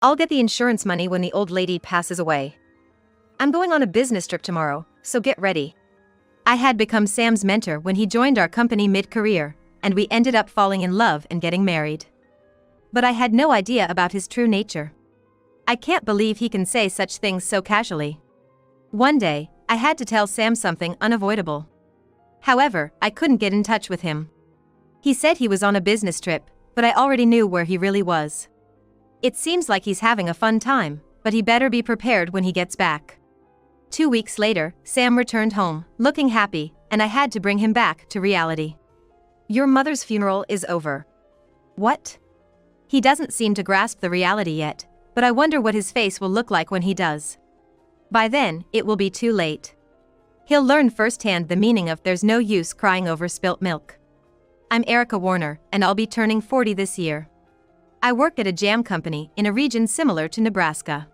I'll get the insurance money when the old lady passes away. I'm going on a business trip tomorrow, so get ready. I had become Sam's mentor when he joined our company mid-career, and we ended up falling in love and getting married. But I had no idea about his true nature. I can't believe he can say such things so casually. One day, I had to tell Sam something unavoidable. However, I couldn't get in touch with him. He said he was on a business trip, but I already knew where he really was. It seems like he's having a fun time, but he better be prepared when he gets back. 2 weeks later, Sam returned home, looking happy, and I had to bring him back to reality. Your mother's funeral is over. What? He doesn't seem to grasp the reality yet, but I wonder what his face will look like when he does. By then, it will be too late. He'll learn firsthand the meaning of there's no use crying over spilt milk. I'm Erica Warner, and I'll be turning 40 this year. I work at a jam company in a region similar to Nebraska.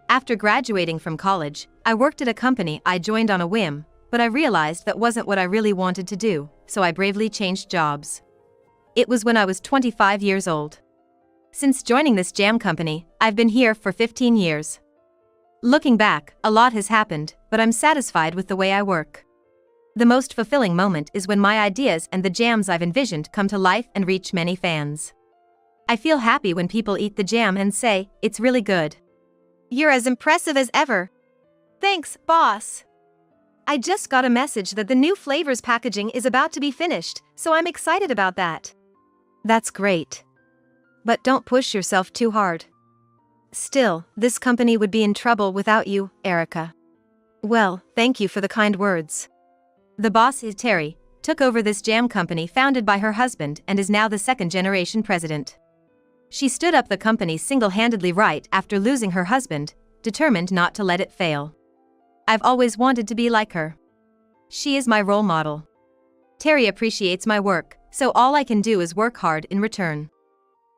After graduating from college, I worked at a company I joined on a whim, but I realized that wasn't what I really wanted to do, so I bravely changed jobs. It was when I was 25 years old. Since joining this jam company, I've been here for 15 years. Looking back, a lot has happened, but I'm satisfied with the way I work. The most fulfilling moment is when my ideas and the jams I've envisioned come to life and reach many fans. I feel happy when people eat the jam and say, "It's really good." You're as impressive as ever. Thanks, boss. I just got a message that the new flavors packaging is about to be finished, so I'm excited about that. That's great. But don't push yourself too hard. Still, this company would be in trouble without you, Erica. Well, thank you for the kind words. The boss, Terry, took over this jam company founded by her husband and is now the second-generation president. She stood up the company single-handedly right after losing her husband, determined not to let it fail. I've always wanted to be like her. She is my role model. Terry appreciates my work, so all I can do is work hard in return.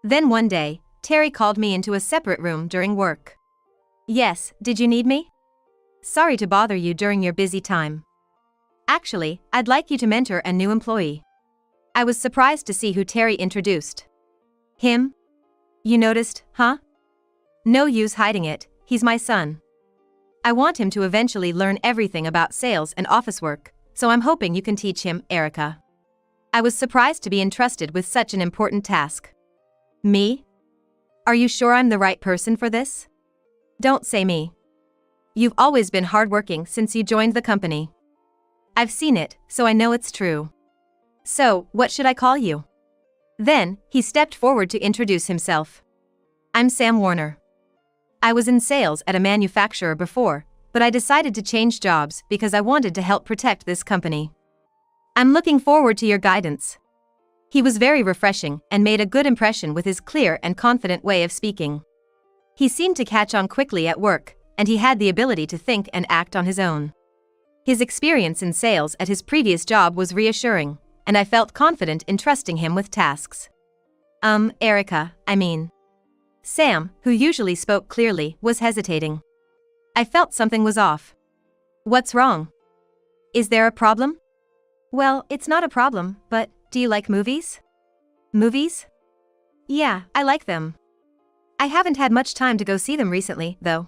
Then one day, Terry called me into a separate room during work. Yes, did you need me? Sorry to bother you during your busy time. Actually, I'd like you to mentor a new employee. I was surprised to see who Terry introduced. Him? You noticed, huh? No use hiding it, he's my son. I want him to eventually learn everything about sales and office work, so I'm hoping you can teach him, Erica. I was surprised to be entrusted with such an important task. Me? Are you sure I'm the right person for this? Don't say me. You've always been hardworking since you joined the company. I've seen it, so I know it's true. So, what should I call you? Then, he stepped forward to introduce himself. I'm Sam Warner. I was in sales at a manufacturer before, but I decided to change jobs because I wanted to help protect this company. I'm looking forward to your guidance. He was very refreshing and made a good impression with his clear and confident way of speaking. He seemed to catch on quickly at work, and he had the ability to think and act on his own. His experience in sales at his previous job was reassuring, and I felt confident in trusting him with tasks. Erica, I mean. Sam, who usually spoke clearly, was hesitating. I felt something was off. What's wrong? Is there a problem? Well, it's not a problem, but do you like movies? Movies? Yeah, I like them. I haven't had much time to go see them recently, though.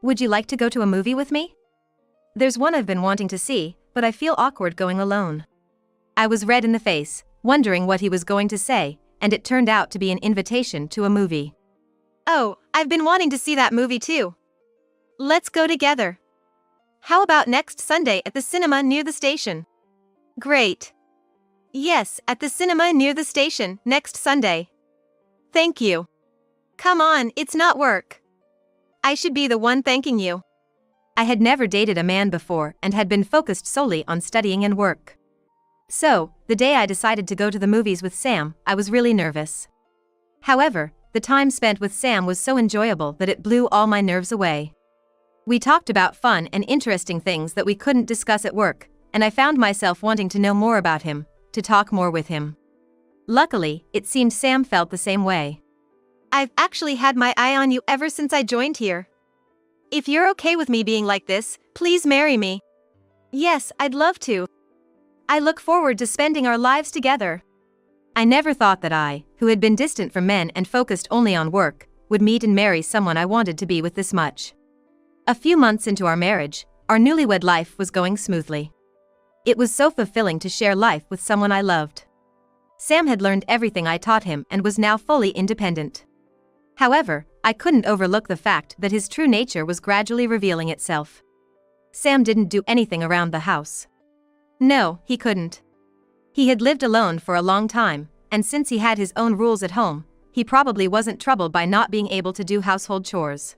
Would you like to go to a movie with me? There's one I've been wanting to see, but I feel awkward going alone. I was red in the face, wondering what he was going to say, and it turned out to be an invitation to a movie. Oh, I've been wanting to see that movie too. Let's go together. How about next Sunday at the cinema near the station? Great. Yes, at the cinema near the station, next Sunday. Thank you. Come on, it's not work. I should be the one thanking you. I had never dated a man before and had been focused solely on studying and work. So, the day I decided to go to the movies with Sam, I was really nervous. However, the time spent with Sam was so enjoyable that it blew all my nerves away. We talked about fun and interesting things that we couldn't discuss at work, and I found myself wanting to know more about him, to talk more with him. Luckily, it seemed Sam felt the same way. I've actually had my eye on you ever since I joined here. If you're okay with me being like this, please marry me. Yes, I'd love to. I look forward to spending our lives together. I never thought that I, who had been distant from men and focused only on work, would meet and marry someone I wanted to be with this much. A few months into our marriage, our newlywed life was going smoothly. It was so fulfilling to share life with someone I loved. Sam had learned everything I taught him and was now fully independent. However, I couldn't overlook the fact that his true nature was gradually revealing itself. Sam didn't do anything around the house. No, he couldn't. He had lived alone for a long time, and since he had his own rules at home, he probably wasn't troubled by not being able to do household chores.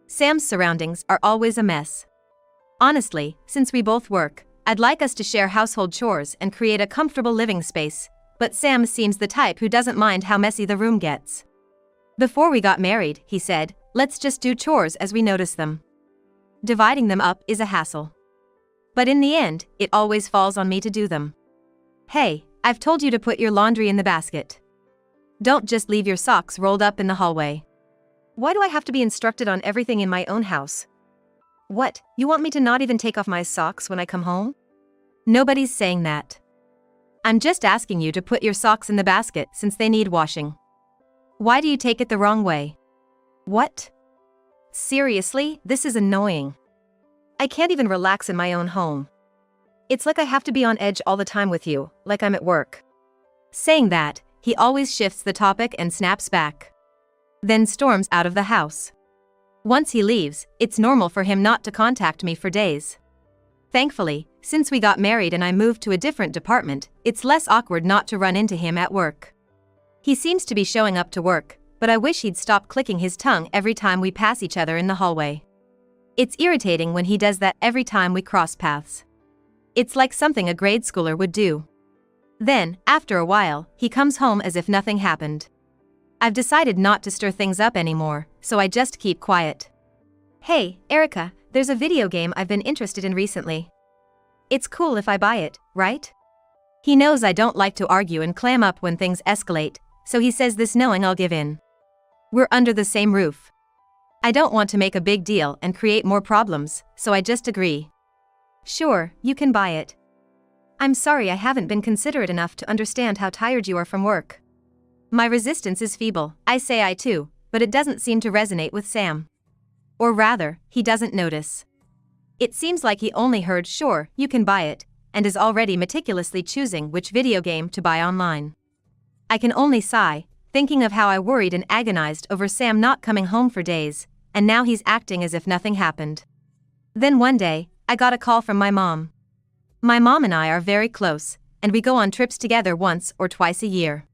Sam's surroundings are always a mess. Honestly, since we both work, I'd like us to share household chores and create a comfortable living space, but Sam seems the type who doesn't mind how messy the room gets. Before we got married, he said, let's just do chores as we notice them. Dividing them up is a hassle. But in the end, it always falls on me to do them. Hey, I've told you to put your laundry in the basket. Don't just leave your socks rolled up in the hallway. Why do I have to be instructed on everything in my own house? What, you want me to not even take off my socks when I come home? Nobody's saying that. I'm just asking you to put your socks in the basket since they need washing. Why do you take it the wrong way? What? Seriously, this is annoying. I can't even relax in my own home. It's like I have to be on edge all the time with you, like I'm at work. Saying that, he always shifts the topic and snaps back. Then storms out of the house. Once he leaves, it's normal for him not to contact me for days. Thankfully, since we got married and I moved to a different department, it's less awkward not to run into him at work. He seems to be showing up to work, but I wish he'd stop clicking his tongue every time we pass each other in the hallway. It's irritating when he does that every time we cross paths. It's like something a grade schooler would do. Then, after a while, he comes home as if nothing happened. I've decided not to stir things up anymore, so I just keep quiet. Hey, Erica, there's a video game I've been interested in recently. It's cool if I buy it, right? He knows I don't like to argue and clam up when things escalate, so he says this knowing I'll give in. We're under the same roof. I don't want to make a big deal and create more problems, so I just agree. Sure, you can buy it. I'm sorry I haven't been considerate enough to understand how tired you are from work. My resistance is feeble, I say I too, but it doesn't seem to resonate with Sam. Or rather, he doesn't notice. It seems like he only heard sure, you can buy it, and is already meticulously choosing which video game to buy online. I can only sigh, thinking of how I worried and agonized over Sam not coming home for days, and now he's acting as if nothing happened. Then one day, I got a call from my mom. My mom and I are very close, and we go on trips together once or twice a year.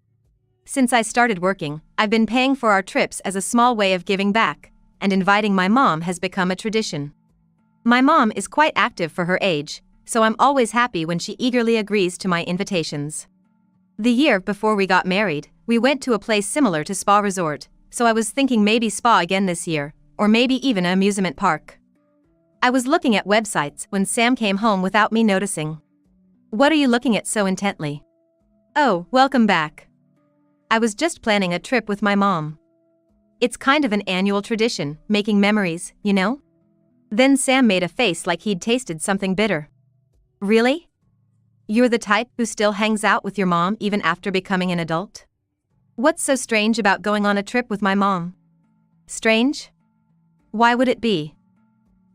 Since I started working, I've been paying for our trips as a small way of giving back, and inviting my mom has become a tradition. My mom is quite active for her age, so I'm always happy when she eagerly agrees to my invitations. The year before we got married, we went to a place similar to spa resort, so I was thinking maybe spa again this year, or maybe even an amusement park. I was looking at websites when Sam came home without me noticing. What are you looking at so intently? Oh, welcome back. I was just planning a trip with my mom. It's kind of an annual tradition, making memories, you know? Then Sam made a face like he'd tasted something bitter. Really? You're the type who still hangs out with your mom even after becoming an adult? What's so strange about going on a trip with my mom? Strange? Why would it be?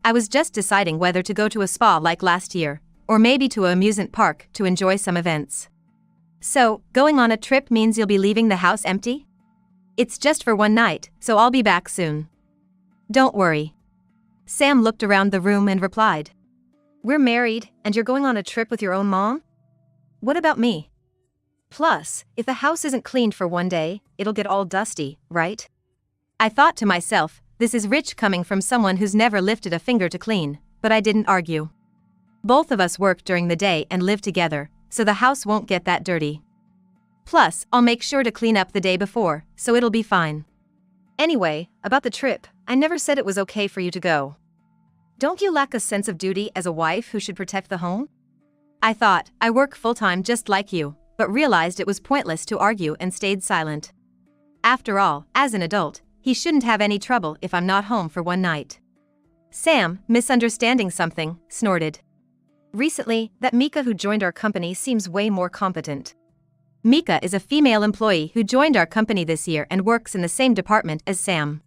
I was just deciding whether to go to a spa like last year, or maybe to an amusement park to enjoy some events. So, going on a trip means you'll be leaving the house empty? It's just for one night, so I'll be back soon. Don't worry. Sam looked around the room and replied. We're married, and you're going on a trip with your own mom? What about me? Plus, if the house isn't cleaned for one day, it'll get all dusty, right? I thought to myself, this is rich coming from someone who's never lifted a finger to clean, but I didn't argue. Both of us work during the day and live together, so the house won't get that dirty. Plus, I'll make sure to clean up the day before, so it'll be fine. Anyway, about the trip, I never said it was okay for you to go. Don't you lack a sense of duty as a wife who should protect the home? I thought, I work full-time just like you, but realized it was pointless to argue and stayed silent. After all, as an adult, he shouldn't have any trouble if I'm not home for one night. Sam, misunderstanding something, snorted. Recently, that Mika who joined our company seems way more competent. Mika is a female employee who joined our company this year and works in the same department as Sam.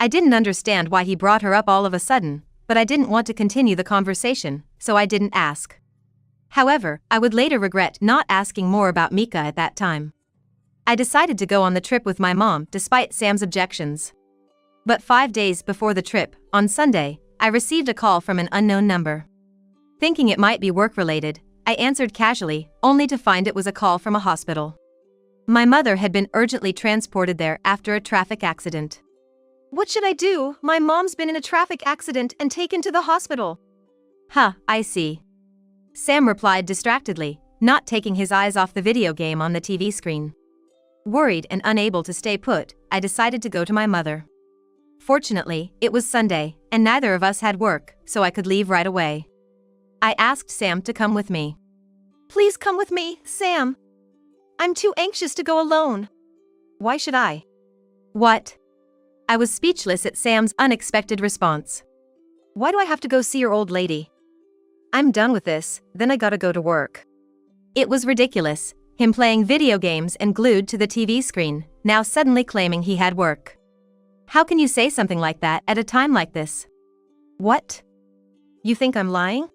I didn't understand why he brought her up all of a sudden, but I didn't want to continue the conversation, so I didn't ask. However, I would later regret not asking more about Mika at that time. I decided to go on the trip with my mom despite Sam's objections. But 5 days before the trip, on Sunday, I received a call from an unknown number. Thinking it might be work-related, I answered casually, only to find it was a call from a hospital. My mother had been urgently transported there after a traffic accident. "What should I do? My mom's been in a traffic accident and taken to the hospital." "Huh, I see." Sam replied distractedly, not taking his eyes off the video game on the TV screen. Worried and unable to stay put, I decided to go to my mother. Fortunately, it was Sunday, and neither of us had work, so I could leave right away. I asked Sam to come with me. "Please come with me, Sam. I'm too anxious to go alone." "Why should I?" "What?" I was speechless at Sam's unexpected response. "Why do I have to go see your old lady? I'm done with this, then I gotta go to work." It was ridiculous, him playing video games and glued to the TV screen, now suddenly claiming he had work. How can you say something like that at a time like this? "What? You think I'm lying?"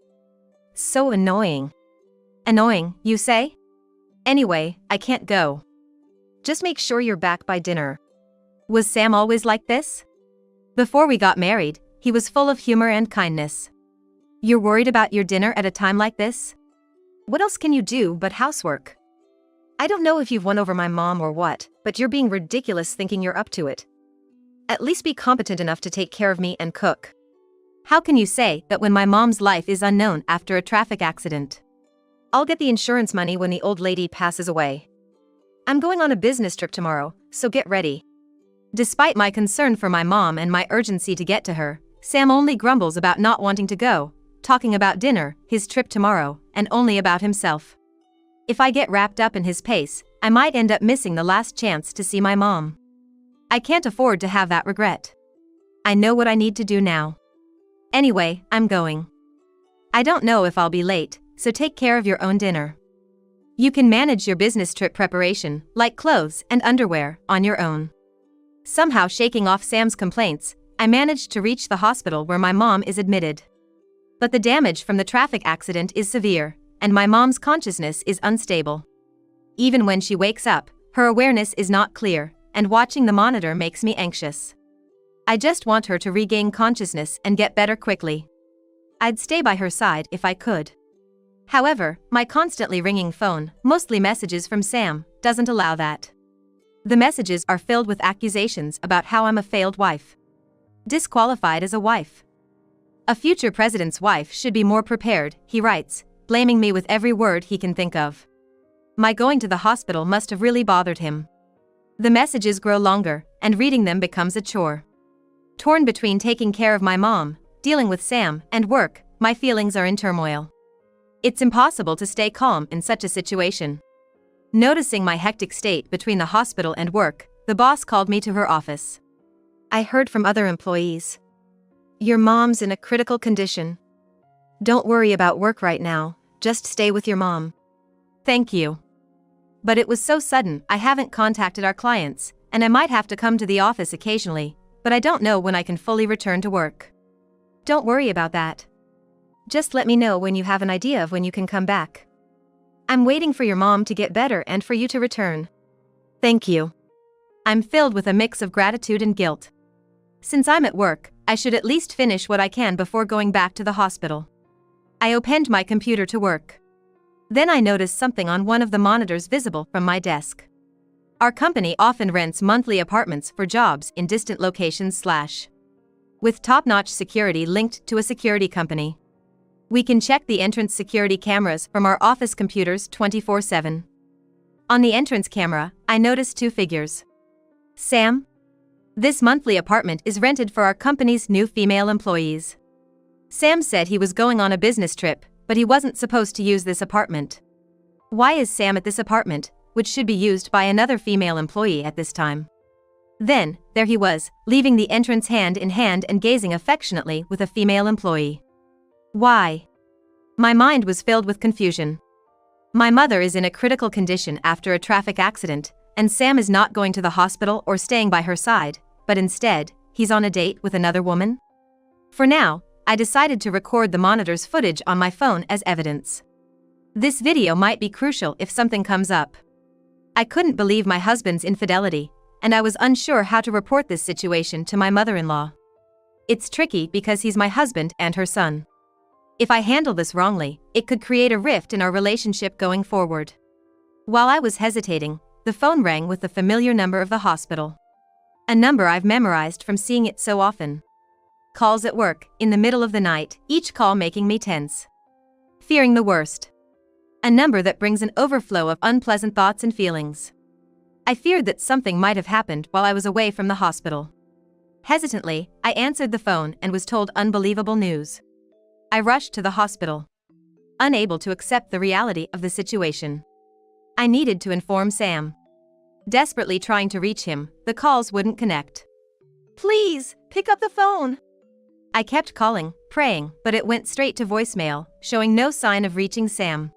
So annoying. "Annoying, you say? Anyway, I can't go. Just make sure you're back by dinner." Was Sam always like this? Before we got married, he was full of humor and kindness. "You're worried about your dinner at a time like this? What else can you do but housework? I don't know if you've won over my mom or what, but you're being ridiculous thinking you're up to it. At least be competent enough to take care of me and cook. How can you say that when my mom's life is unknown after a traffic accident? I'll get the insurance money when the old lady passes away. I'm going on a business trip tomorrow, so get ready." Despite my concern for my mom and my urgency to get to her, Sam only grumbles about not wanting to go, talking about dinner, his trip tomorrow, and only about himself. If I get wrapped up in his pace, I might end up missing the last chance to see my mom. I can't afford to have that regret. I know what I need to do now. Anyway, I'm going. I don't know if I'll be late, so take care of your own dinner. You can manage your business trip preparation, like clothes and underwear, on your own. Somehow shaking off Sam's complaints, I managed to reach the hospital where my mom is admitted. But the damage from the traffic accident is severe, and my mom's consciousness is unstable. Even when she wakes up, her awareness is not clear, and watching the monitor makes me anxious. I just want her to regain consciousness and get better quickly. I'd stay by her side if I could. However, my constantly ringing phone, mostly messages from Sam, doesn't allow that. The messages are filled with accusations about how I'm a failed wife. Disqualified as a wife. A future president's wife should be more prepared, he writes, blaming me with every word he can think of. My going to the hospital must have really bothered him. The messages grow longer, and reading them becomes a chore. Torn between taking care of my mom, dealing with Sam, and work, my feelings are in turmoil. It's impossible to stay calm in such a situation. Noticing my hectic state between the hospital and work, the boss called me to her office. "I heard from other employees. Your mom's in a critical condition. Don't worry about work right now, just stay with your mom." Thank you. But it was so sudden, I haven't contacted our clients, and I might have to come to the office occasionally, but I don't know when I can fully return to work. Don't worry about that. Just let me know when you have an idea of when you can come back. I'm waiting for your mom to get better and for you to return. Thank you. I'm filled with a mix of gratitude and guilt. Since I'm at work, I should at least finish what I can before going back to the hospital. I opened my computer to work. Then I noticed something on one of the monitors visible from my desk. Our company often rents monthly apartments for jobs in distant locations with top-notch security linked to a security company. We can check the entrance security cameras from our office computers 24/7. On the entrance camera, I noticed 2 figures. Sam? This monthly apartment is rented for our company's new female employees. Sam said he was going on a business trip, but he wasn't supposed to use this apartment. Why is Sam at this apartment, which should be used by another female employee at this time? Then, there he was, leaving the entrance hand in hand and gazing affectionately with a female employee. Why? My mind was filled with confusion. My mother is in a critical condition after a traffic accident, and Sam is not going to the hospital or staying by her side, but instead, he's on a date with another woman? For now, I decided to record the monitor's footage on my phone as evidence. This video might be crucial if something comes up. I couldn't believe my husband's infidelity, and I was unsure how to report this situation to my mother-in-law. It's tricky because he's my husband and her son. If I handle this wrongly, it could create a rift in our relationship going forward. While I was hesitating, the phone rang with the familiar number of the hospital. A number I've memorized from seeing it so often. Calls at work, in the middle of the night, each call making me tense. Fearing the worst. A number that brings an overflow of unpleasant thoughts and feelings. I feared that something might have happened while I was away from the hospital. Hesitantly, I answered the phone and was told unbelievable news. I rushed to the hospital. Unable to accept the reality of the situation. I needed to inform Sam. Desperately trying to reach him, the calls wouldn't connect. "Please, pick up the phone." I kept calling, praying, but it went straight to voicemail, showing no sign of reaching Sam.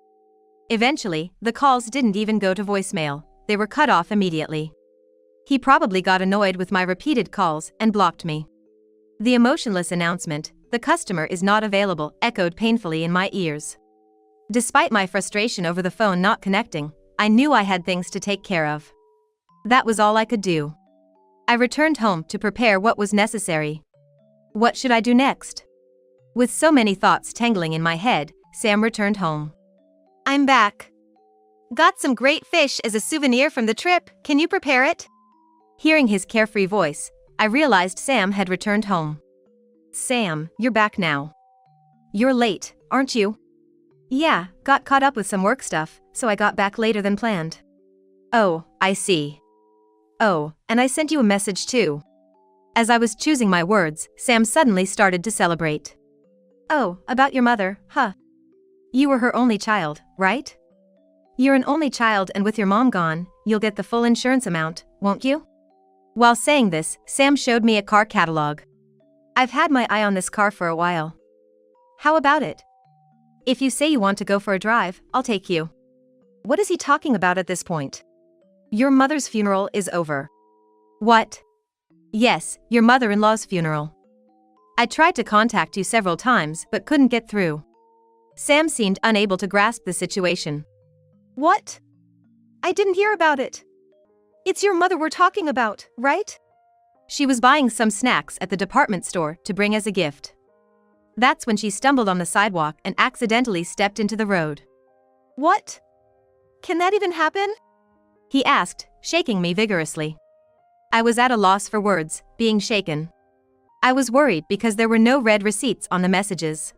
Eventually, the calls didn't even go to voicemail, they were cut off immediately. He probably got annoyed with my repeated calls and blocked me. The emotionless announcement, "The customer is not available," echoed painfully in my ears. Despite my frustration over the phone not connecting, I knew I had things to take care of. That was all I could do. I returned home to prepare what was necessary. What should I do next? With so many thoughts tangling in my head, Sam returned home. "I'm back. Got some great fish as a souvenir from the trip, can you prepare it?" Hearing his carefree voice, I realized Sam had returned home. "Sam, you're back now. You're late, aren't you?" "Yeah, got caught up with some work stuff, so I got back later than planned." "Oh, I see. Oh, and I sent you a message too." As I was choosing my words, Sam suddenly started to celebrate. "Oh, about your mother, huh? You were her only child, right? You're an only child, and with your mom gone, you'll get the full insurance amount, won't you?" While saying this, Sam showed me a car catalog. "I've had my eye on this car for a while. How about it? If you say you want to go for a drive, I'll take you." What is he talking about at this point? Your mother's funeral is over. What? Yes, your mother-in-law's funeral. I tried to contact you several times but couldn't get through. Sam seemed unable to grasp the situation. What? I didn't hear about it. It's your mother we're talking about, right? She was buying some snacks at the department store to bring as a gift. That's when she stumbled on the sidewalk and accidentally stepped into the road. What? Can that even happen? He asked, shaking me vigorously. I was at a loss for words, being shaken. I was worried because there were no red receipts on the messages.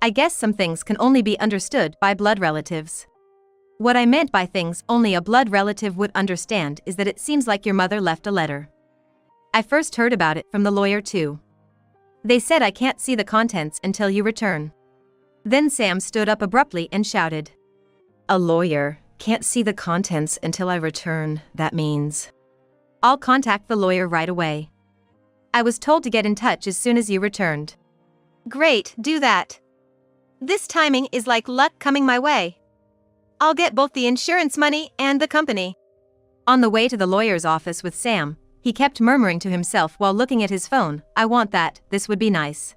I guess some things can only be understood by blood relatives. What I meant by things only a blood relative would understand is that it seems like your mother left a letter. I first heard about it from the lawyer too. They said I can't see the contents until you return. Then Sam stood up abruptly and shouted. A lawyer can't see the contents until I return, that means. I'll contact the lawyer right away. I was told to get in touch as soon as you returned. Great, do that. This timing is like luck coming my way. I'll get both the insurance money and the company. On the way to the lawyer's office with Sam, he kept murmuring to himself while looking at his phone, I want that, this would be nice.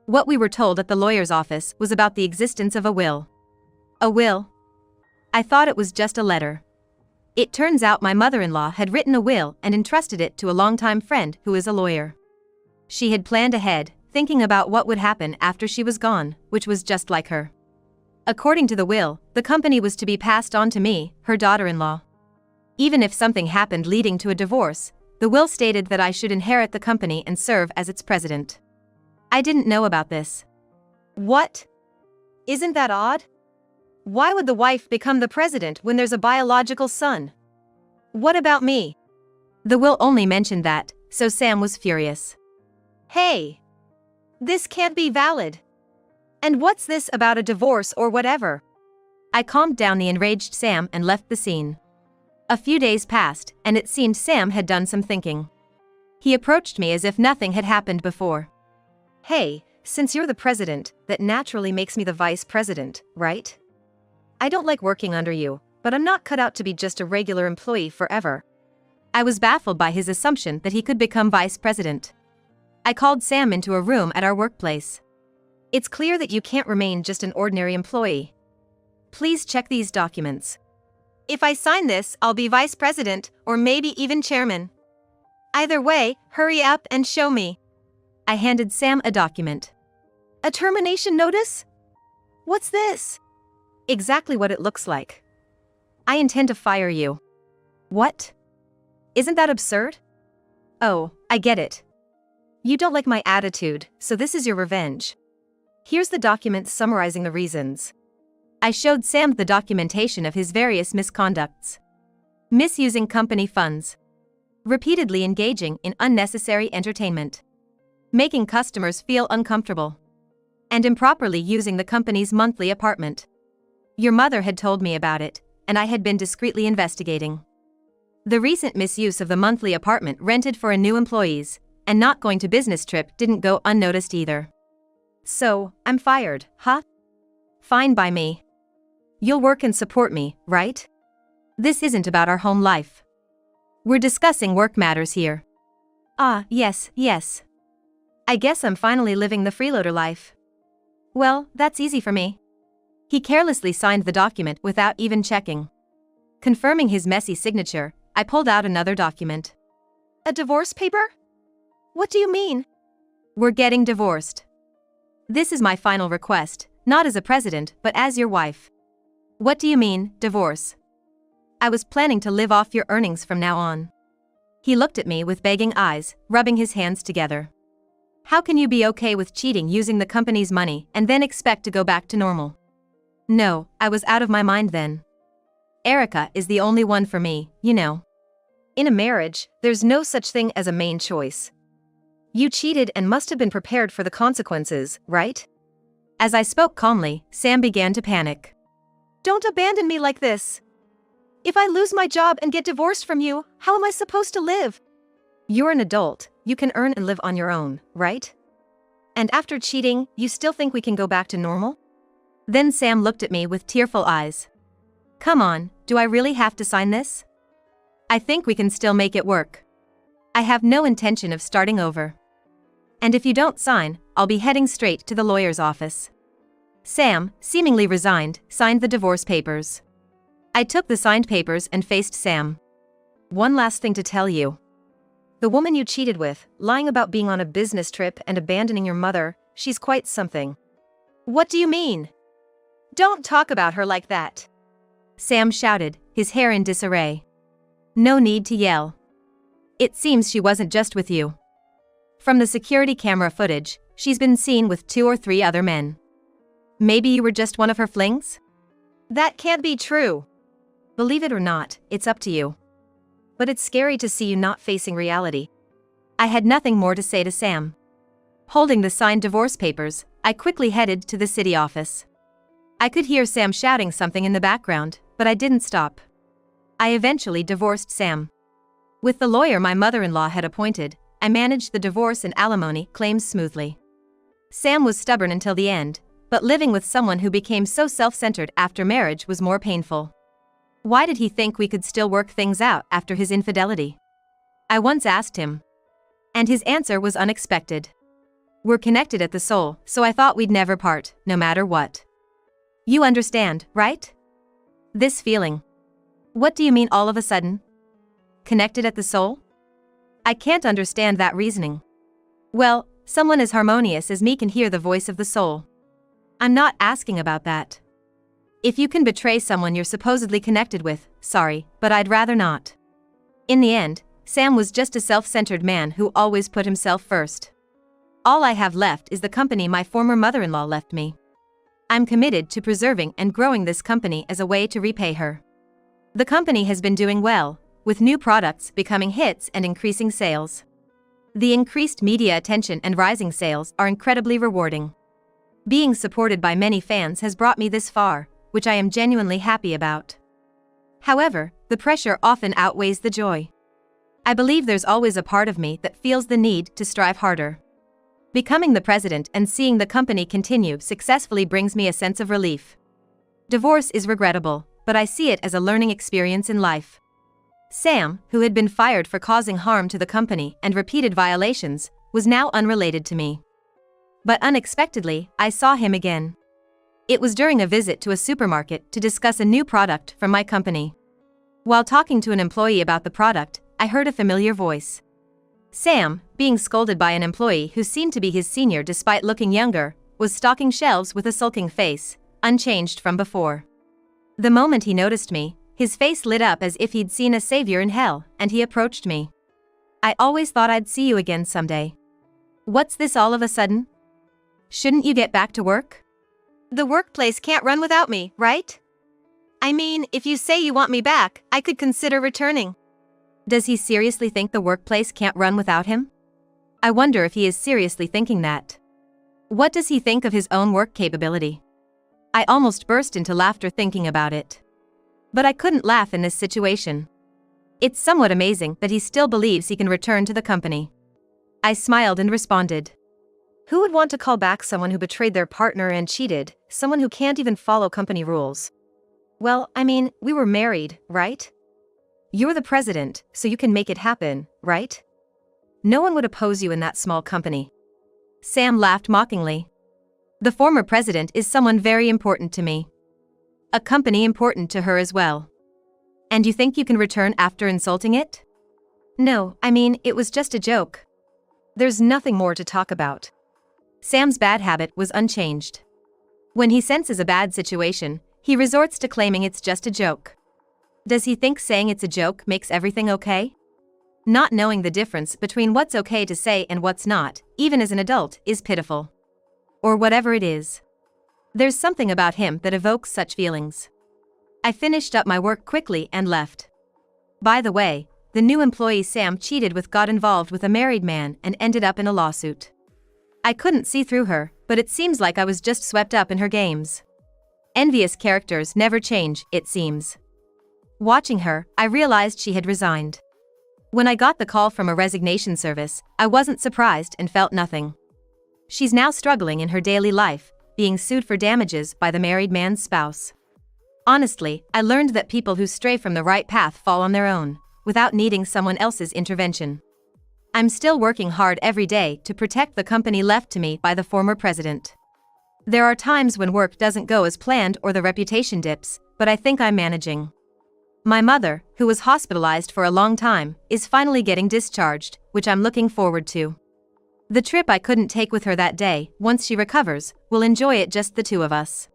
What we were told at the lawyer's office was about the existence of a will. A will? I thought it was just a letter. It turns out my mother-in-law had written a will and entrusted it to a longtime friend who is a lawyer. She had planned ahead, thinking about what would happen after she was gone, which was just like her. According to the will, the company was to be passed on to me, her daughter-in-law. Even if something happened leading to a divorce, the will stated that I should inherit the company and serve as its president. I didn't know about this. What? Isn't that odd? Why would the wife become the president when there's a biological son? What about me? The will only mentioned that, so Sam was furious. Hey! This can't be valid. And what's this about a divorce or whatever? I calmed down the enraged Sam and left the scene. A few days passed, and it seemed Sam had done some thinking. He approached me as if nothing had happened before. Hey, since you're the president, that naturally makes me the vice president, right? I don't like working under you, but I'm not cut out to be just a regular employee forever. I was baffled by his assumption that he could become vice president. I called Sam into a room at our workplace. It's clear that you can't remain just an ordinary employee. Please check these documents. If I sign this, I'll be vice president, or maybe even chairman. Either way, hurry up and show me. I handed Sam a document. A termination notice? What's this? Exactly what it looks like. I intend to fire you. What? Isn't that absurd? Oh, I get it. You don't like my attitude, so this is your revenge. Here's the document summarizing the reasons. I showed Sam the documentation of his various misconducts. Misusing company funds. Repeatedly engaging in unnecessary entertainment. Making customers feel uncomfortable. And improperly using the company's monthly apartment. Your mother had told me about it, and I had been discreetly investigating. The recent misuse of the monthly apartment rented for a new employees, and not going to business trip didn't go unnoticed either. So, I'm fired, huh? Fine by me. You'll work and support me, right? This isn't about our home life. We're discussing work matters here. Ah, yes. I guess I'm finally living the freeloader life. Well, that's easy for me. He carelessly signed the document without even checking. Confirming his messy signature, I pulled out another document. A divorce paper? What do you mean? We're getting divorced. This is my final request, not as a president, but as your wife. What do you mean, divorce? I was planning to live off your earnings from now on. He looked at me with begging eyes, rubbing his hands together. How can you be okay with cheating using the company's money and then expect to go back to normal? No, I was out of my mind then. Erica is the only one for me, you know. In a marriage, there's no such thing as a main choice. You cheated and must have been prepared for the consequences, right? As I spoke calmly, Sam began to panic. Don't abandon me like this. If I lose my job and get divorced from you, how am I supposed to live? You're an adult, you can earn and live on your own, right? And after cheating, you still think we can go back to normal? Then Sam looked at me with tearful eyes. Come on, do I really have to sign this? I think we can still make it work. I have no intention of starting over. And if you don't sign, I'll be heading straight to the lawyer's office. Sam, seemingly resigned, signed the divorce papers. I took the signed papers and faced Sam. One last thing to tell you. The woman you cheated with, lying about being on a business trip and abandoning your mother, she's quite something. What do you mean? Don't talk about her like that. Sam shouted, his hair in disarray. No need to yell. It seems she wasn't just with you. From the security camera footage, she's been seen with 2 or 3 other men. Maybe you were just one of her flings? That can't be true. Believe it or not, it's up to you. But it's scary to see you not facing reality. I had nothing more to say to Sam. Holding the signed divorce papers, I quickly headed to the city office. I could hear Sam shouting something in the background, but I didn't stop. I eventually divorced Sam. With the lawyer my mother-in-law had appointed, I managed the divorce and alimony claims smoothly. Sam was stubborn until the end, but living with someone who became so self-centered after marriage was more painful. Why did he think we could still work things out after his infidelity? I once asked him. And his answer was unexpected. We're connected at the soul, so I thought we'd never part, no matter what. You understand, right? This feeling. What do you mean all of a sudden? Connected at the soul? I can't understand that reasoning. Well, someone as harmonious as me can hear the voice of the soul. I'm not asking about that. If you can betray someone you're supposedly connected with, sorry, but I'd rather not. In the end, Sam was just a self-centered man who always put himself first. All I have left is the company my former mother-in-law left me. I'm committed to preserving and growing this company as a way to repay her. The company has been doing well, with new products becoming hits and increasing sales. The increased media attention and rising sales are incredibly rewarding. Being supported by many fans has brought me this far, which I am genuinely happy about. However, the pressure often outweighs the joy. I believe there's always a part of me that feels the need to strive harder. Becoming the president and seeing the company continue successfully brings me a sense of relief. Divorce is regrettable, but I see it as a learning experience in life. Sam, who had been fired for causing harm to the company and repeated violations, was now unrelated to me. But unexpectedly, I saw him again. It was during a visit to a supermarket to discuss a new product from my company. While talking to an employee about the product, I heard a familiar voice. Sam, being scolded by an employee who seemed to be his senior despite looking younger, was stocking shelves with a sulking face, unchanged from before. The moment he noticed me, his face lit up as if he'd seen a savior in hell, and he approached me. I always thought I'd see you again someday. What's this all of a sudden? Shouldn't you get back to work? The workplace can't run without me, right? I mean, if you say you want me back, I could consider returning. Does he seriously think the workplace can't run without him? I wonder if he is seriously thinking that. What does he think of his own work capability? I almost burst into laughter thinking about it. But I couldn't laugh in this situation. It's somewhat amazing that he still believes he can return to the company. I smiled and responded. Who would want to call back someone who betrayed their partner and cheated, someone who can't even follow company rules? Well, I mean, we were married, right? You're the president, so you can make it happen, right? No one would oppose you in that small company. Sam laughed mockingly. The former president is someone very important to me. A company important to her as well. And you think you can return after insulting it? No, I mean, it was just a joke. There's nothing more to talk about. Sam's bad habit was unchanged. When he senses a bad situation, he resorts to claiming it's just a joke. Does he think saying it's a joke makes everything okay? Not knowing the difference between what's okay to say and what's not, even as an adult, is pitiful. Or whatever it is. There's something about him that evokes such feelings. I finished up my work quickly and left. By the way, the new employee Sam cheated with got involved with a married man and ended up in a lawsuit. I couldn't see through her, but it seems like I was just swept up in her games. Envious characters never change, it seems. Watching her, I realized she had resigned. When I got the call from a resignation service, I wasn't surprised and felt nothing. She's now struggling in her daily life, being sued for damages by the married man's spouse. Honestly, I learned that people who stray from the right path fall on their own, without needing someone else's intervention. I'm still working hard every day to protect the company left to me by the former president. There are times when work doesn't go as planned or the reputation dips, but I think I'm managing. My mother, who was hospitalized for a long time, is finally getting discharged, which I'm looking forward to. The trip I couldn't take with her that day, once she recovers, we'll enjoy it just the two of us.